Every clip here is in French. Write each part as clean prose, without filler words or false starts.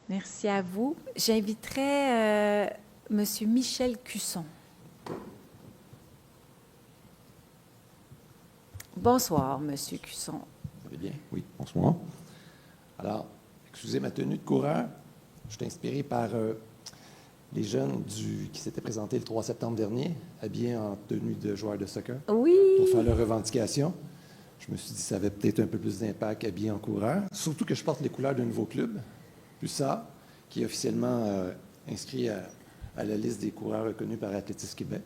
Merci à vous. J'inviterai Monsieur Michel Cusson. Bonsoir, Monsieur Cusson. Vous allez bien? Oui, bonsoir. Alors, excusez ma tenue de coureur. Je suis inspiré par les jeunes qui s'étaient présentés le 3 septembre dernier, habillés en tenue de joueurs de soccer, Oui. pour faire leur revendication. Je me suis dit que ça avait peut-être un peu plus d'impact habillé en coureur. Surtout que je porte les couleurs d'un nouveau club, PUSA, qui est officiellement inscrit à la liste des coureurs reconnus par Athlétisme Québec.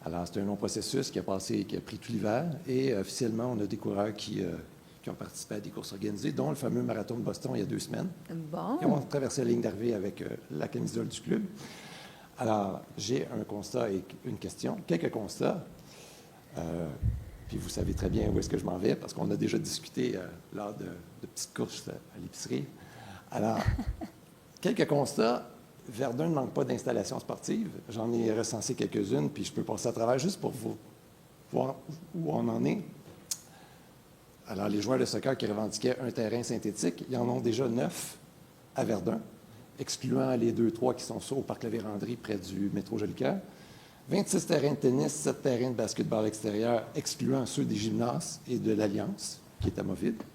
Alors, c'est un long processus qui a pris tout l'hiver. Et officiellement, on a des coureurs qui ont participé à des courses organisées, dont le fameux marathon de Boston il y a 2 semaines. Bon. Qui ont traversé la ligne d'arrivée avec la camisole du club. Alors, j'ai un constat et une question. Quelques constats. Puis vous savez très bien où est-ce que je m'en vais, parce qu'on a déjà discuté lors de petites courses à l'épicerie. Alors, quelques constats. Verdun ne manque pas d'installations sportives. J'en ai recensé quelques-unes, puis je peux passer à travers juste pour vous voir où on en est. Alors, les joueurs de soccer qui revendiquaient un terrain synthétique, ils en ont déjà 9 à Verdun, excluant les 2-3 qui sont au Parc La Vérandrie, près du métro Jolicoeur. 26 terrains de tennis, 7 terrains de basketball extérieur, excluant ceux des gymnases et de l'Alliance, qui est amovible.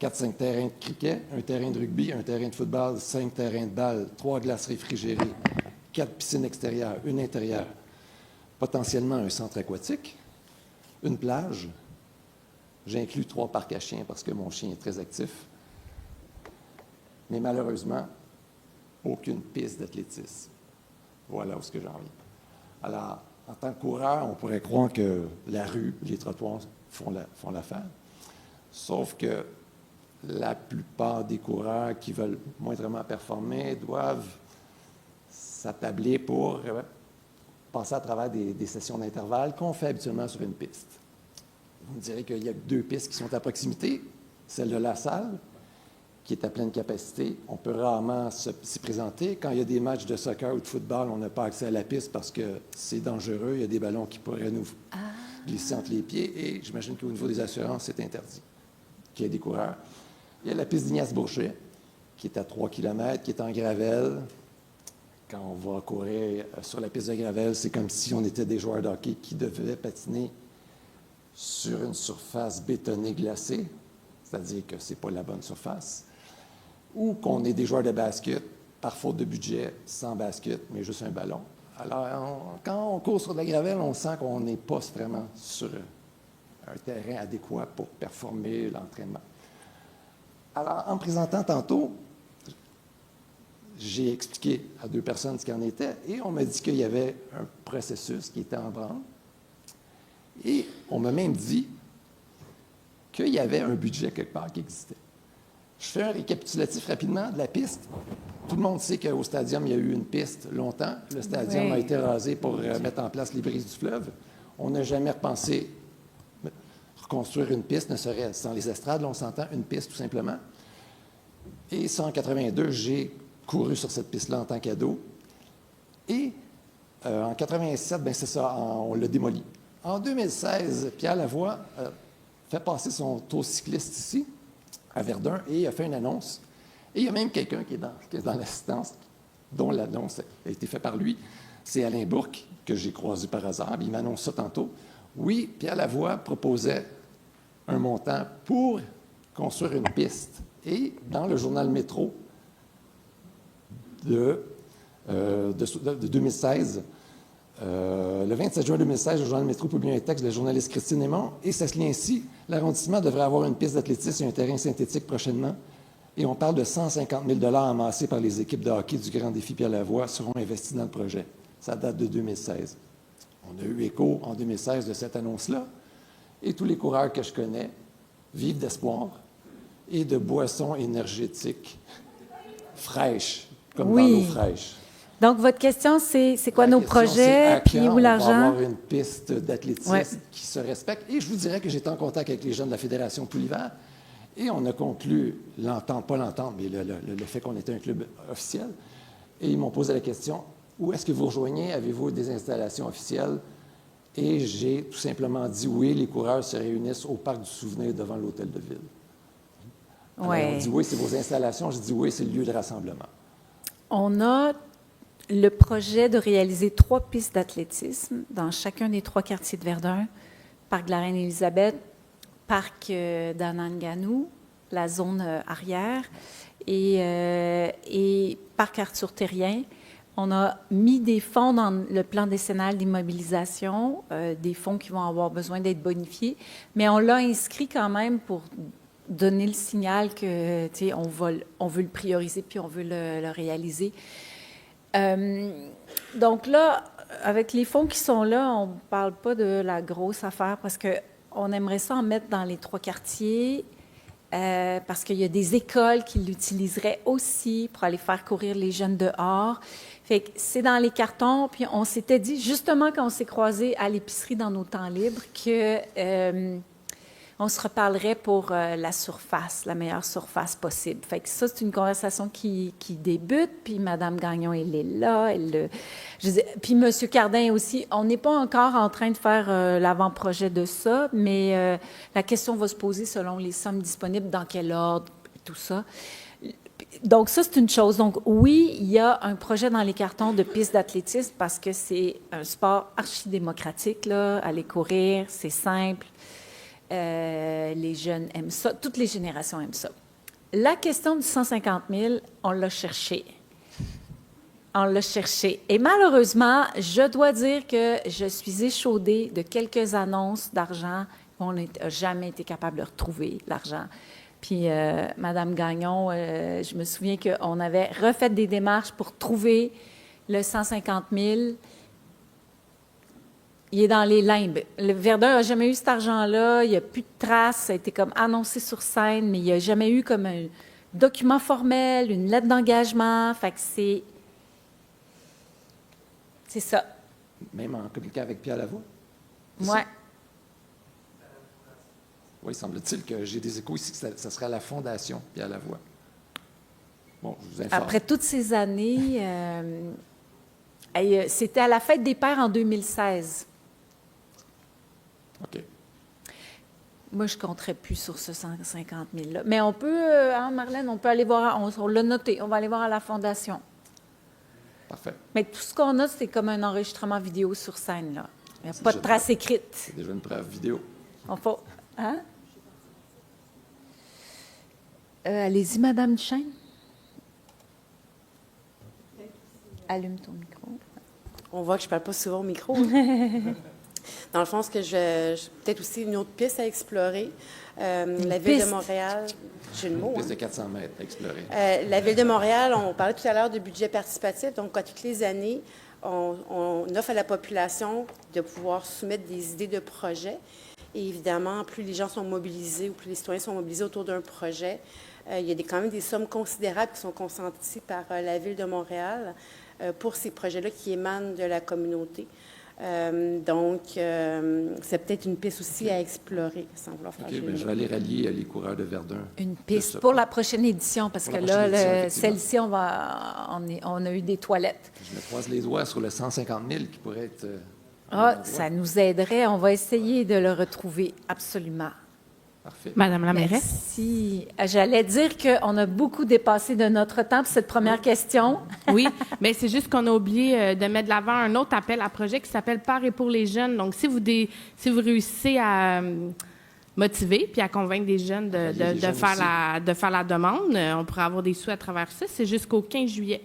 4-5 terrains de cricket, un terrain de rugby, un terrain de football, 5 terrains de balle, 3 glaces réfrigérées, 4 piscines extérieures, une intérieure, potentiellement un centre aquatique, une plage. J'inclus 3 parcs à chiens parce que mon chien est très actif. Mais malheureusement, aucune piste d'athlétisme. Voilà où est-ce que j'en viens. Alors, en tant que coureur, on pourrait croire que la rue, les trottoirs font l'affaire. Sauf que la plupart des coureurs qui veulent moindrement performer doivent s'attabler pour passer à travers des sessions d'intervalle qu'on fait habituellement sur une piste. Vous me direz qu'il y a 2 pistes qui sont à proximité. Celle de la salle, qui est à pleine capacité. On peut rarement s'y présenter. Quand il y a des matchs de soccer ou de football, on n'a pas accès à la piste parce que c'est dangereux. Il y a des ballons qui pourraient nous glisser entre les pieds. Et j'imagine qu'au niveau des assurances, c'est interdit qu'il y ait des coureurs. Il y a la piste d'Ignace Bourget, qui est à 3 km, qui est en gravelle. Quand on va courir sur la piste de gravelle, c'est comme si on était des joueurs de hockey qui devaient patiner sur une surface bétonnée glacée, c'est-à-dire que ce n'est pas la bonne surface, ou qu'on est des joueurs de basket, par faute de budget, sans basket, mais juste un ballon. Alors, quand on court sur de la gravelle, on sent qu'on n'est pas vraiment sur un terrain adéquat pour performer l'entraînement. Alors, en me présentant tantôt, j'ai expliqué à 2 personnes ce qu'il en était et on m'a dit qu'il y avait un processus qui était en branle. Et on m'a même dit qu'il y avait un budget quelque part qui existait. Je fais un récapitulatif rapidement de la piste. Tout le monde sait qu'au stadium, il y a eu une piste longtemps. Le stadium a été rasé pour mettre en place les brises du fleuve. On n'a jamais repensé reconstruire une piste, ne serait sans les estrades, là, on s'entend, une piste tout simplement. Et ça, en 82, j'ai couru sur cette piste-là en tant qu'ado. Et en 87, bien c'est ça, on l'a démoli. En 2016, Pierre Lavoie fait passer son tour cycliste ici, à Verdun, et il a fait une annonce. Et il y a même quelqu'un qui est dans l'assistance, dont l'annonce a été faite par lui. C'est Alain Bourque, que j'ai croisé par hasard. Il m'annonce ça tantôt. Oui, Pierre Lavoie proposait un montant pour construire une piste. Et dans le journal Métro de 2016, le 27 juin 2016, le journal Métro publie un texte de la journaliste Christine Aymon, et ça se lit ainsi. L'arrondissement devrait avoir une piste d'athlétisme et un terrain synthétique prochainement. Et on parle de 150 000 $ amassés par les équipes de hockey du Grand Défi Pierre Lavoie seront investis dans le projet. Ça date de 2016. On a eu écho en 2016 de cette annonce-là. Et tous les coureurs que je connais vivent d'espoir et de boissons énergétiques fraîches, comme dans l'eau fraîche. Donc, votre question, c'est quoi nos projets, puis où l'argent? On va avoir une piste d'athlétisme qui se respecte. Et je vous dirais que j'étais en contact avec les jeunes de la Fédération tout l'hiver. Et on a conclu l'entente, pas l'entente, mais le fait qu'on était un club officiel. Et ils m'ont posé la question, où est-ce que vous rejoignez? Avez-vous des installations officielles? Et j'ai tout simplement dit oui, les coureurs se réunissent au Parc du Souvenir devant l'Hôtel de Ville. Alors, Ouais. on dit oui, c'est vos installations. Je dis oui, c'est le lieu de rassemblement. On a le projet de réaliser 3 pistes d'athlétisme dans chacun des 3 quartiers de Verdun, Parc de la Reine-Élisabeth, Parc d'Ananganou, la zone arrière, et Parc Arthur-Terrien. On a mis des fonds dans le plan décennal d'immobilisation, des fonds qui vont avoir besoin d'être bonifiés, mais on l'a inscrit quand même pour donner le signal que, tu sais, on veut le prioriser puis on veut le réaliser. Donc là, avec les fonds qui sont là, on ne parle pas de la grosse affaire parce qu'on aimerait ça en mettre dans les 3 quartiers parce qu'il y a des écoles qui l'utiliseraient aussi pour aller faire courir les jeunes dehors. Fait que c'est dans les cartons, puis on s'était dit, justement quand on s'est croisés à l'épicerie dans nos temps libres, que on se reparlerait pour la surface, la meilleure surface possible. Fait que ça, c'est une conversation qui débute, puis Mme Gagnon, elle est là. Puis M. Cardin aussi. On n'est pas encore en train de faire l'avant-projet de ça, mais la question va se poser selon les sommes disponibles, dans quel ordre, tout ça. Donc, ça, c'est une chose. Donc, oui, il y a un projet dans les cartons de piste d'athlétisme parce que c'est un sport archi-démocratique, là. Aller courir, c'est simple. Les jeunes aiment ça. Toutes les générations aiment ça. La question du 150 000, on l'a cherché. On l'a cherché. Et malheureusement, je dois dire que je suis échaudée de quelques annonces d'argent. On n'a jamais été capable de retrouver l'argent. Puis, Mme Gagnon, je me souviens qu'on avait refait des démarches pour trouver le 150 000. Il est dans les limbes. Le Verdun n'a jamais eu cet argent-là. Il n'y a plus de traces. Ça a été comme annoncé sur scène, mais il n'y a jamais eu comme un document formel, une lettre d'engagement. Fait que c'est ça. Même en communiquant avec Pierre Lavoie? Oui. Oui, semble-t-il que j'ai des échos ici que ça serait la Fondation Pierre Lavoie. Bon, je vous informe. Après toutes ces années, c'était à la Fête des Pères en 2016. OK. Moi, je ne compterais plus sur ce 150 000-là. Mais on peut, hein, Marlène, on peut aller voir, on l'a noté, on va aller voir à la Fondation. Parfait. Mais tout ce qu'on a, c'est comme un enregistrement vidéo sur scène, là. Il n'y a pas de trace écrite. C'est déjà une preuve vidéo. On faut... Hein? Allez-y, Madame Duchesne. Allume ton micro. On voit que je ne parle pas souvent au micro. Dans le fond, peut-être aussi une autre piste à explorer. La Ville de Montréal, j'ai le mot. Une piste de 400 mètres à explorer. La Ville de Montréal, on parlait tout à l'heure de budget participatif. Donc, à toutes les années, on offre à la population de pouvoir soumettre des idées de projets. Et évidemment, plus les gens sont mobilisés ou plus les citoyens sont mobilisés autour d'un projet, il y a quand même des sommes considérables qui sont consenties par la Ville de Montréal pour ces projets-là qui émanent de la communauté. Donc, c'est peut-être une piste aussi à explorer, sans vouloir faire OK, bien, je vais aller rallier les coureurs de Verdun. Une piste pour la prochaine édition, parce que là, celle-ci, on a eu des toilettes. Je me croise les doigts sur le 150 000 qui pourrait être... Ça nous aiderait. On va essayer de le retrouver, absolument. Parfait. Madame la mairesse. Merci. J'allais dire qu'on a beaucoup dépassé de notre temps pour cette première question. Oui, mais c'est juste qu'on a oublié de mettre de l'avant un autre appel à projet qui s'appelle Par et pour les jeunes. Donc, si vous réussissez à motiver puis à convaincre des jeunes de faire la demande, on pourrait avoir des sous à travers ça. C'est jusqu'au 15 juillet.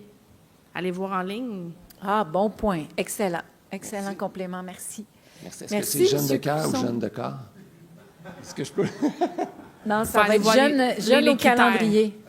Allez voir en ligne. Ah, bon point. Excellent. Excellent complément. Merci. Merci. Est-ce Merci, que c'est jeune de M. cœur ou Cusson. jeune de corps? Est-ce que je peux... Non, ça Faut va aller être voir jeune les au critères. calendrier.